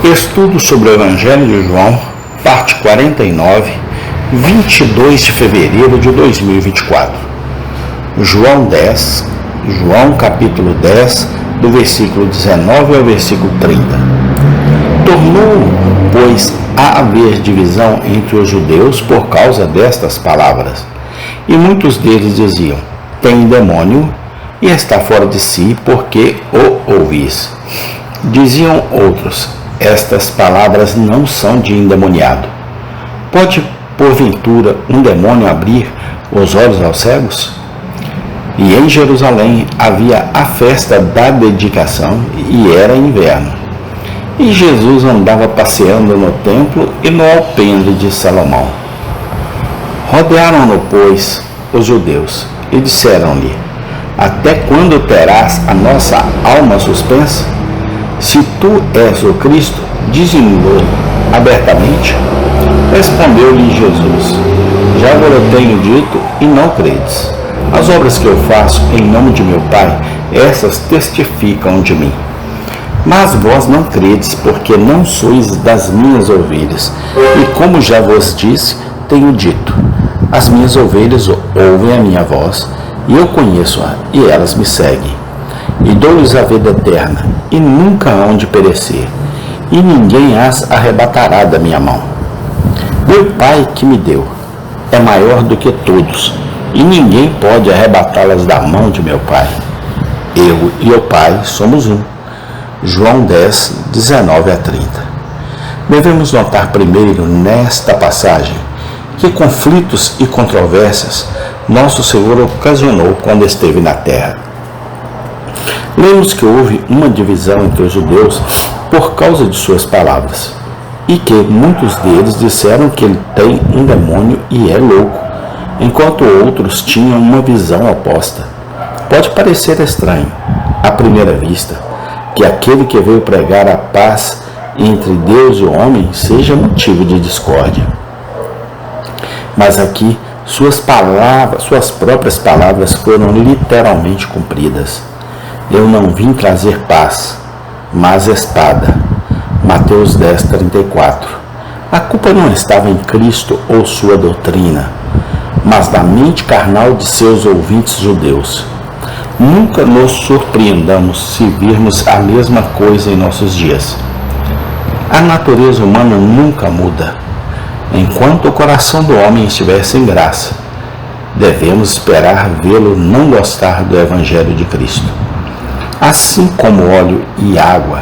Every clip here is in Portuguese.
Estudo sobre o Evangelho de João, parte 49, 22 de fevereiro de 2024. João capítulo 10, do versículo 19 ao versículo 30. Tornou, pois, a haver divisão entre os judeus por causa destas palavras. E muitos deles diziam: tem demônio e está fora de si, porque o ouvis. Diziam outros: estas palavras não são de endemoniado. Pode, porventura, um demônio abrir os olhos aos cegos? E em Jerusalém havia a festa da dedicação, e era inverno. E Jesus andava passeando no templo e no alpendre de Salomão. Rodearam-no, pois, os judeus, e disseram-lhe: até quando terás a nossa alma suspensa? Se tu és o Cristo, dize-no abertamente. Respondeu-lhe Jesus: já vos tenho dito e não credes. As obras que eu faço em nome de meu Pai, essas testificam de mim. Mas vós não credes, porque não sois das minhas ovelhas. E como já vos disse, tenho dito: as minhas ovelhas ouvem a minha voz, e eu conheço-a, e elas me seguem. E dou-lhes a vida eterna, e nunca hão de perecer, e ninguém as arrebatará da minha mão. Meu Pai que me deu é maior do que todos, e ninguém pode arrebatá-las da mão de meu Pai. Eu e o Pai somos um. João 10, 19 a 30. Devemos notar primeiro nesta passagem que conflitos e controvérsias nosso Senhor ocasionou quando esteve na terra. Lemos que houve uma divisão entre os judeus por causa de suas palavras, e que muitos deles disseram que ele tem um demônio e é louco, enquanto outros tinham uma visão oposta. Pode parecer estranho, à primeira vista, que aquele que veio pregar a paz entre Deus e o homem seja motivo de discórdia. Mas aqui, suas próprias palavras foram literalmente cumpridas. Eu não vim trazer paz, mas espada. Mateus 10, 34. A culpa não estava em Cristo ou sua doutrina, mas na mente carnal de seus ouvintes judeus. Nunca nos surpreendamos se virmos a mesma coisa em nossos dias. A natureza humana nunca muda. Enquanto o coração do homem estiver sem graça, devemos esperar vê-lo não gostar do Evangelho de Cristo. Assim como óleo e água,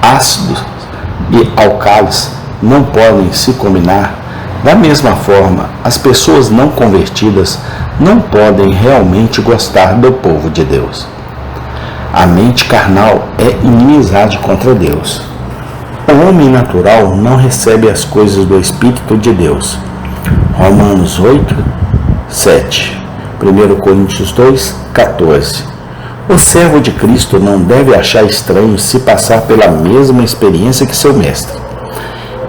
ácidos e álcalis não podem se combinar, da mesma forma, as pessoas não convertidas não podem realmente gostar do povo de Deus. A mente carnal é inimizade contra Deus. O homem natural não recebe as coisas do Espírito de Deus. Romanos 8, 7. 1 Coríntios 2, 14. O servo de Cristo não deve achar estranho se passar pela mesma experiência que seu mestre.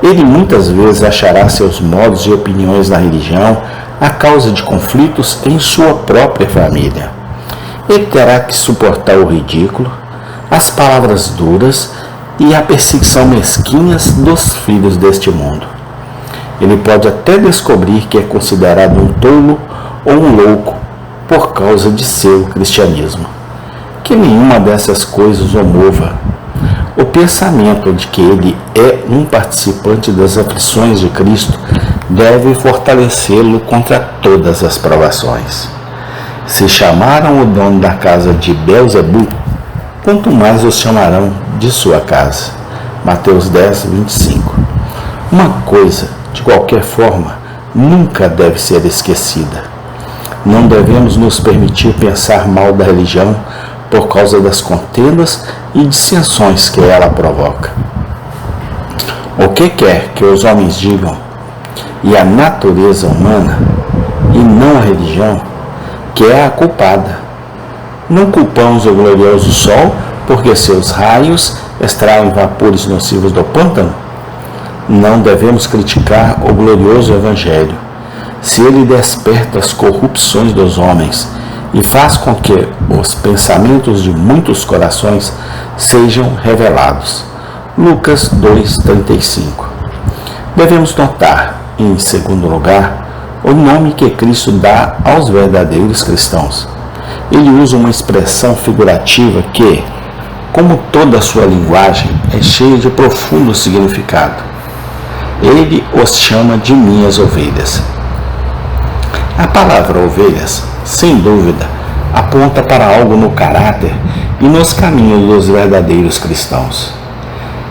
Ele muitas vezes achará seus modos e opiniões na religião a causa de conflitos em sua própria família. Ele terá que suportar o ridículo, as palavras duras e a perseguição mesquinhas dos filhos deste mundo. Ele pode até descobrir que é considerado um tolo ou um louco por causa de seu cristianismo. Que nenhuma dessas coisas o mova. O pensamento de que ele é um participante das aflições de Cristo deve fortalecê-lo contra todas as provações. Se chamaram o dono da casa de Belzebu, quanto mais os chamarão de sua casa. Mateus 10, 25. Uma coisa, de qualquer forma, nunca deve ser esquecida. Não devemos nos permitir pensar mal da religião por causa das contendas e dissensões que ela provoca. O que quer que os homens digam, e a natureza humana, e não a religião, que é a culpada. Não culpamos o glorioso sol porque seus raios extraem vapores nocivos do pântano? Não devemos criticar o glorioso Evangelho, se ele desperta as corrupções dos homens e faz com que os pensamentos de muitos corações sejam revelados. Lucas 2,35. Devemos notar, em segundo lugar, o nome que Cristo dá aos verdadeiros cristãos. Ele usa uma expressão figurativa que, como toda a sua linguagem, é cheia de profundo significado. Ele os chama de minhas ovelhas. A palavra ovelhas, sem dúvida, aponta para algo no caráter e nos caminhos dos verdadeiros cristãos.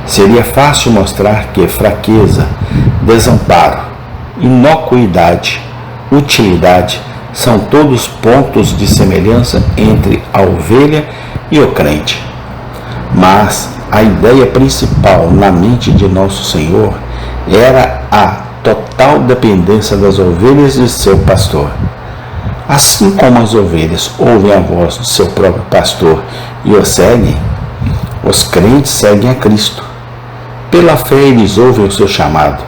Seria fácil mostrar que fraqueza, desamparo, inocuidade, utilidade são todos pontos de semelhança entre a ovelha e o crente. Mas a ideia principal na mente de nosso Senhor era a total dependência das ovelhas de seu pastor. Assim como as ovelhas ouvem a voz do seu próprio pastor e o seguem, os crentes seguem a Cristo. Pela fé eles ouvem o seu chamado.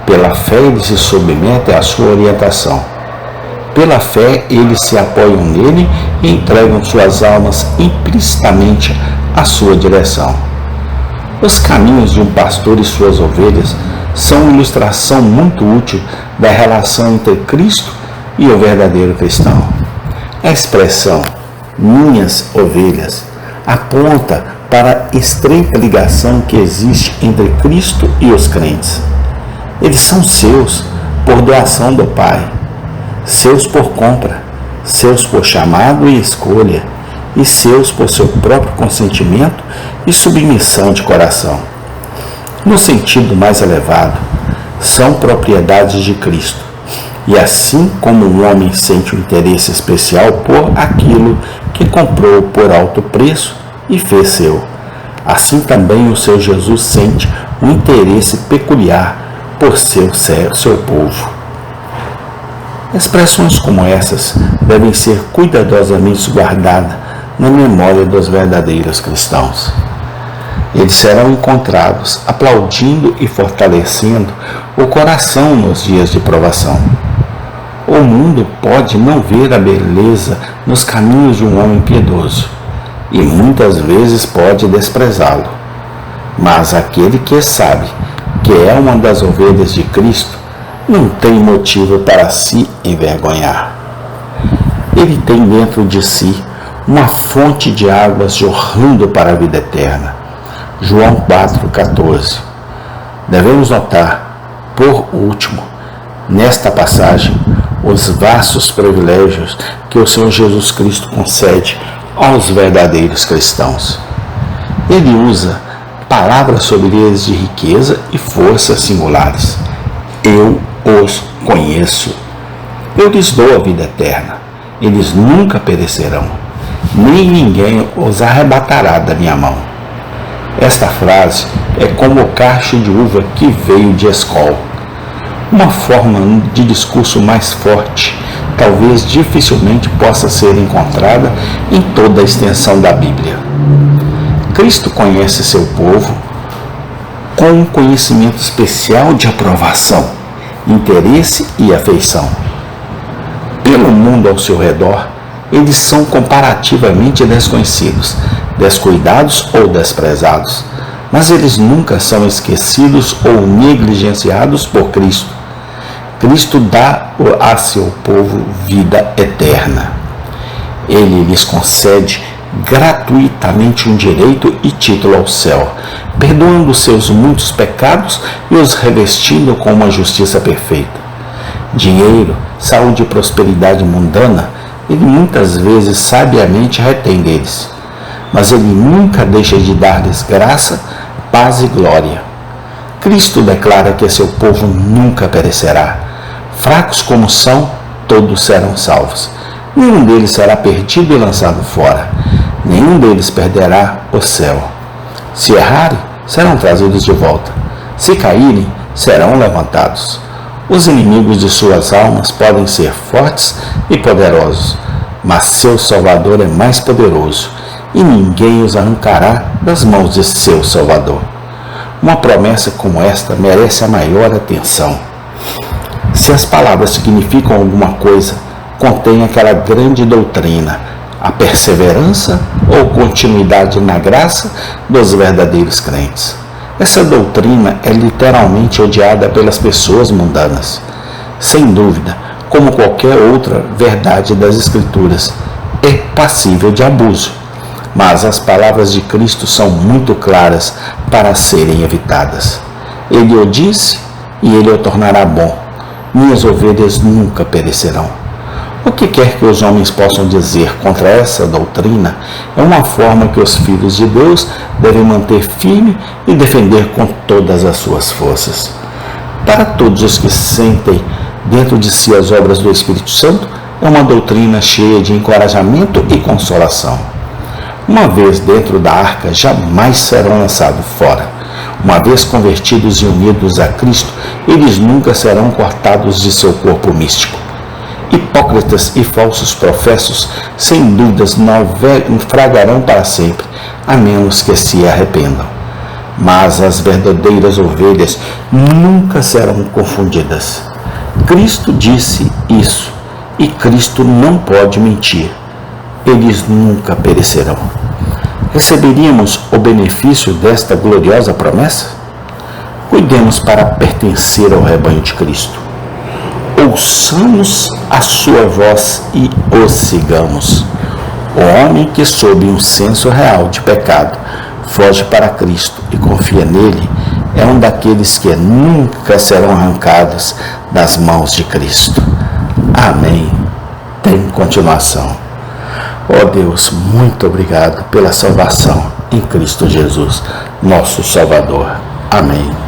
Pela fé eles se submetem à sua orientação. Pela fé eles se apoiam nele e entregam suas almas implicitamente à sua direção. Os caminhos de um pastor e suas ovelhas são uma ilustração muito útil da relação entre Cristo e o verdadeiro cristão. A expressão minhas ovelhas aponta para a estreita ligação que existe entre Cristo e os crentes. Eles são seus por doação do Pai, seus por compra, seus por chamado e escolha, e seus por seu próprio consentimento e submissão de coração. No sentido mais elevado, são propriedades de Cristo, e assim como um homem sente um interesse especial por aquilo que comprou por alto preço e fez seu, assim também o seu Jesus sente um interesse peculiar por seu povo. Expressões como essas devem ser cuidadosamente guardadas na memória dos verdadeiros cristãos. Eles serão encontrados aplaudindo e fortalecendo o coração nos dias de provação. O mundo pode não ver a beleza nos caminhos de um homem piedoso e muitas vezes pode desprezá-lo. Mas aquele que sabe que é uma das ovelhas de Cristo não tem motivo para se envergonhar. Ele tem dentro de si uma fonte de águas jorrando para a vida eterna. João 4,14. Devemos notar, por último, nesta passagem, os vastos privilégios que o Senhor Jesus Cristo concede aos verdadeiros cristãos. Ele usa palavras sobre eles de riqueza e força singulares. Eu os conheço. Eu lhes dou a vida eterna. Eles nunca perecerão, nem ninguém os arrebatará da minha mão. Esta frase é como o cacho de uva que veio de Escol. Uma forma de discurso mais forte, talvez dificilmente possa ser encontrada em toda a extensão da Bíblia. Cristo conhece seu povo com um conhecimento especial de aprovação, interesse e afeição. Pelo mundo ao seu redor, eles são comparativamente desconhecidos, descuidados ou desprezados, mas eles nunca são esquecidos ou negligenciados por Cristo. Cristo dá a seu povo vida eterna. Ele lhes concede gratuitamente um direito e título ao céu, perdoando seus muitos pecados e os revestindo com uma justiça perfeita. Dinheiro, saúde e prosperidade mundana, ele muitas vezes sabiamente retém deles, mas ele nunca deixa de dar-lhes graça, paz e glória. Cristo declara que seu povo nunca perecerá. Fracos como são, todos serão salvos. Nenhum deles será perdido e lançado fora. Nenhum deles perderá o céu. Se errarem, serão trazidos de volta. Se caírem, serão levantados. Os inimigos de suas almas podem ser fortes e poderosos, mas seu Salvador é mais poderoso, e ninguém os arrancará das mãos de seu Salvador. Uma promessa como esta merece a maior atenção. Se as palavras significam alguma coisa, contém aquela grande doutrina, a perseverança ou continuidade na graça dos verdadeiros crentes. Essa doutrina é literalmente odiada pelas pessoas mundanas. Sem dúvida, como qualquer outra verdade das Escrituras, é passível de abuso. Mas as palavras de Cristo são muito claras para serem evitadas. Ele o disse e ele o tornará bom. Minhas ovelhas nunca perecerão. O que quer que os homens possam dizer contra essa doutrina é uma forma que os filhos de Deus devem manter firme e defender com todas as suas forças. Para todos os que sentem dentro de si as obras do Espírito Santo, é uma doutrina cheia de encorajamento e consolação. Uma vez dentro da arca, jamais serão lançados fora. Uma vez convertidos e unidos a Cristo, eles nunca serão cortados de seu corpo místico. Hipócritas e falsos professos, sem dúvidas, naufragarão para sempre, a menos que se arrependam. Mas as verdadeiras ovelhas nunca serão confundidas. Cristo disse isso, e Cristo não pode mentir. Eles nunca perecerão. Receberíamos o benefício desta gloriosa promessa? Cuidemos para pertencer ao rebanho de Cristo. Ouçamos a sua voz e o sigamos. O homem que, sob um senso real de pecado, foge para Cristo e confia nele, é um daqueles que nunca serão arrancados das mãos de Cristo. Amém. Tem continuação. Ó Deus, muito obrigado pela salvação em Cristo Jesus, nosso Salvador. Amém.